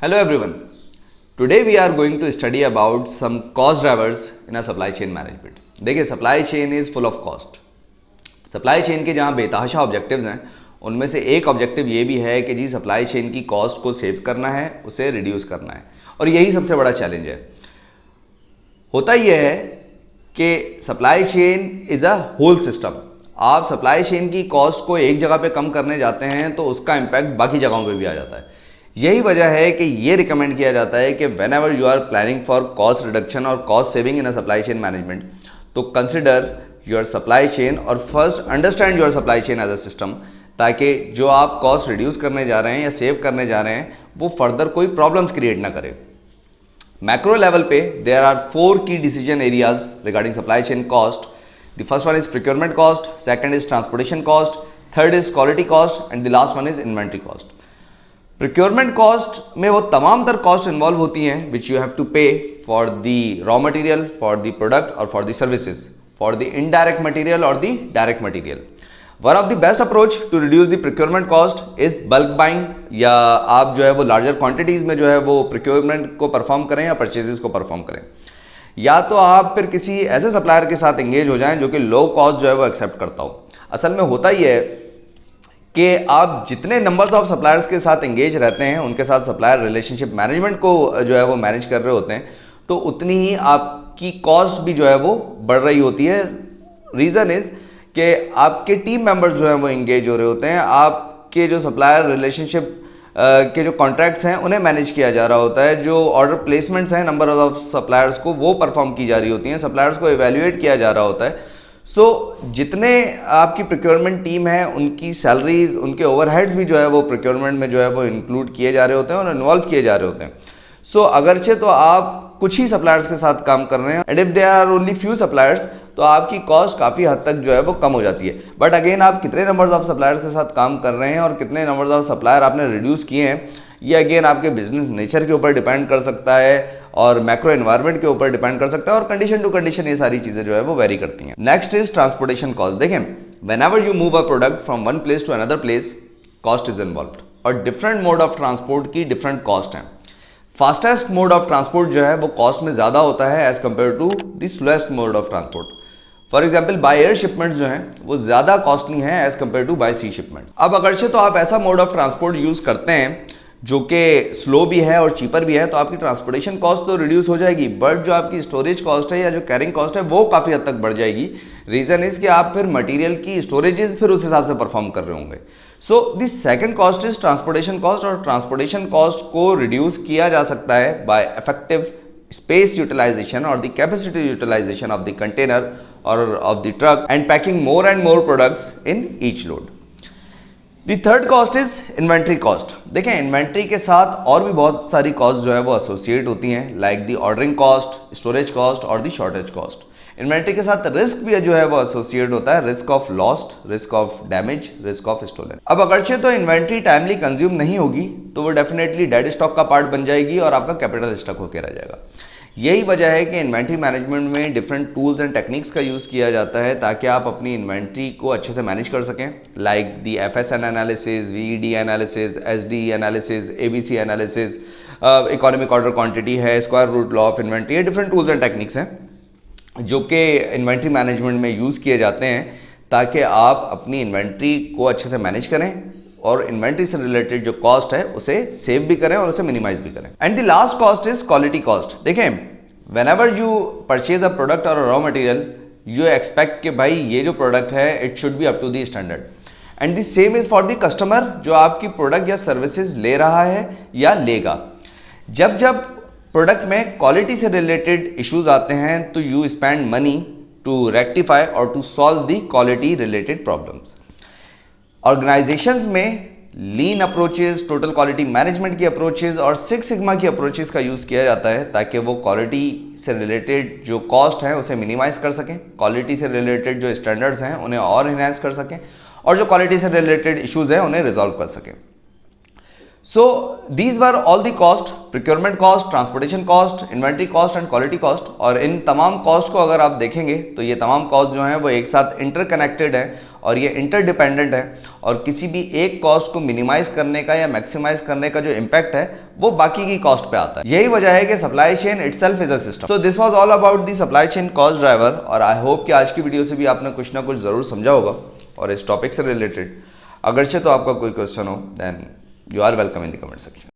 Hello everyone. Today we are going to study about some cost drivers in a supply chain management. देखिए supply chain is full of cost. Supply chain के जहाँ बेतहाशा objectives हैं उनमें से एक objective ये भी है कि जी सप्लाई चेन की कॉस्ट को सेव करना है, उसे रिड्यूस करना है, और यही सबसे बड़ा चैलेंज है. होता यह है कि supply chain is a whole system. आप सप्लाई चेन की कॉस्ट को एक जगह पे कम करने जाते हैं तो उसका इम्पैक्ट बाकी जगहों पे भी आ जाता है. यही वजह है कि ये रिकमेंड किया जाता है कि whenever you are planning for cost reduction और cost saving in a supply chain management, तो कंसिडर योर सप्लाई चेन और first understand your supply chain as a system, ताकि जो आप कॉस्ट रिड्यूस करने जा रहे हैं या सेव करने जा रहे हैं वो फर्दर कोई प्रॉब्लम्स क्रिएट ना करे. मैक्रो लेवल पे there are 4 key decision areas regarding supply chain cost. The first one is procurement cost, second is transportation cost, third is quality cost and the last one is inventory cost. Procurement cost में वो तमाम तर cost involve होती हैं which you have to pay for the raw material, for the product और for the services, for the indirect material और the direct material. One of the best approach to reduce the procurement cost is bulk buying, या आप जो है वो larger quantities में जो है वो प्रोक्योरमेंट को परफॉर्म करें या परचेजेस को परफॉर्म करें. या तो आप फिर किसी ऐसे सप्लायर के साथ एंगेज हो जाएं जो कि लो कॉस्ट जो है वो एक्सेप्ट करता हो. असल में होता ही है कि आप जितने नंबर्स ऑफ सप्लायर्स के साथ एंगेज रहते हैं, उनके साथ सप्लायर रिलेशनशिप मैनेजमेंट को जो है वो मैनेज कर रहे होते हैं, तो उतनी ही आपकी कॉस्ट भी जो है वो बढ़ रही होती है. रीज़न इज़ कि आपके टीम मेंबर्स जो हैं वो एंगेज हो रहे होते हैं, आपके जो सप्लायर रिलेशनशिप के जो कॉन्ट्रैक्ट्स हैं उन्हें मैनेज किया जा रहा होता है, जो ऑर्डर प्लेसमेंट्स हैं नंबर ऑफ सप्लायर्स को वो परफॉर्म की जा रही होती हैं, सप्लायर्स को एवेल्युएट किया जा रहा होता है. सो जितने आपकी प्रोक्योरमेंट टीम है उनकी सैलरीज, उनके ओवरहेड्स भी जो है वो प्रोक्योरमेंट में जो है वो इंक्लूड किए जा रहे होते हैं और इन्वॉल्व किए जा रहे होते हैं. सो अगरचे तो आप कुछ ही सप्लायर्स के साथ काम कर रहे हैं, and if there are only few suppliers, तो आपकी कॉस्ट काफ़ी हद तक जो है वो कम हो जाती है. बट अगेन आप कितने नंबर्स ऑफ सप्लायर्स के साथ काम कर रहे हैं और कितने नंबर्स ऑफ सप्लायर आपने रिड्यूस किए हैं, ये अगेन आपके बिजनेस नेचर के ऊपर डिपेंड कर सकता है और मैक्रो एनवायरनमेंट के ऊपर डिपेंड कर सकता है, और कंडीशन टू कंडीशन ये सारी चीज़ें जो है वो वेरी करती हैं. Next is transportation cost. देखें, whenever you move a product from one place to another place, cost is involved, और डिफरेंट मोड ऑफ ट्रांसपोर्ट की डिफरेंट कॉस्ट हैं. फास्टेस्ट मोड ऑफ ट्रांसपोर्ट जो है वो कॉस्ट में ज़्यादा होता है as compare to the slowest mode of transport. For example by air shipments जो हैं वो ज़्यादा कॉस्टली हैं as compare to by sea shipments. अब अगरचे तो आप ऐसा मोड ऑफ ट्रांसपोर्ट यूज़ करते हैं जो कि स्लो भी है और चीपर भी है, तो आपकी ट्रांसपोर्टेशन कॉस्ट तो रिड्यूस हो जाएगी, बट जो आपकी स्टोरेज कॉस्ट है या जो कैरिंग कॉस्ट है वो काफ़ी हद तक बढ़ जाएगी. रीज़न इज़ कि आप फिर मटेरियल की स्टोरेजेस फिर उस हिसाब से परफॉर्म कर रहे होंगे. So the second cost is transportation cost, और ट्रांसपोर्टेशन कॉस्ट को रिड्यूस किया जा सकता है बाय इफेक्टिव स्पेस यूटिलाइजेशन और the capacity utilisation of the container और of the truck, and packing more and more products in each load. The third cost is inventory cost. देखें, inventory के साथ और भी बहुत सारी कॉस्ट जो है वो एसोसिएट होती हैं, like the ordering cost, storage cost और दी शॉर्टेज कॉस्ट. इन्वेंट्री के साथ रिस्क भी जो है वो एसोसिएट होता है, risk of lost, risk of damage, risk of stolen. अब अगरचे तो इन्वेंट्री टाइमली कंज्यूम नहीं होगी तो वो डेफिनेटली डेड स्टॉक का पार्ट बन जाएगी और आपका कैपिटल स्टॉक होकर रह जाएगा. यही वजह है कि इन्वेंट्री मैनेजमेंट में डिफरेंट टूल्स एंड टेक्निक्स का यूज़ किया जाता है ताकि आप अपनी इन्वेंट्री को अच्छे से मैनेज कर सकें, like the FSN analysis, VED analysis, SD analysis, ABC analysis, economic order quantity है, square root law of inventory, ये डिफरेंट टूल्स एंड टेक्निक्स हैं जो कि इन्वेंट्री मैनेजमेंट में यूज़ किए जाते हैं ताकि आप अपनी इन्वेंट्री को अच्छे से मैनेज करें और इन्वेंट्री से रिलेटेड जो कॉस्ट है उसे सेव भी करें और उसे मिनिमाइज भी करें. And the last cost is quality cost. देखें, whenever you purchase a product और रॉ मटेरियल, यू एक्सपेक्ट कि भाई ये जो प्रोडक्ट है it should be up to the standard, and the same is for the customer जो आपकी product या सर्विसेज ले रहा है या लेगा. जब जब प्रोडक्ट में क्वालिटी से रिलेटेड इश्यूज आते हैं तो you spend money to rectify और to solve the quality related problems. Organisations में lean approaches, total quality management की अप्रोचेस और सिक्स सिग्मा की अप्रोचेस का यूज़ किया जाता है ताकि वो क्वालिटी से रिलेटेड जो कॉस्ट है उसे मिनिमाइज कर सकें, क्वालिटी से रिलेटेड जो स्टैंडर्ड्स हैं उन्हें और इन्हांस कर सकें, और जो क्वालिटी से रिलेटेड इश्यूज़ हैं उन्हें रिजॉल्व कर सकें. So these were all the cost, procurement cost, transportation cost, inventory cost and quality cost. और इन तमाम कॉस्ट को अगर आप देखेंगे तो ये तमाम कॉस्ट जो हैं वो एक साथ इंटरकनेक्टेड है और ये इंटरडिपेंडेंट है, और किसी भी एक कॉस्ट को मिनिमाइज करने का या मैक्सिमाइज करने का जो इम्पैक्ट है वो बाकी की कॉस्ट पे आता है। यही वजह है कि supply chain itself is a system. So this was all about the supply chain cost driver, और आई होप कि आज की वीडियो से भी आपने कुछ ना कुछ जरूर समझा होगा और इस टॉपिक से रिलेटेड। अगरचे तो आपका कोई क्वेश्चन हो then you are welcome in the comment section.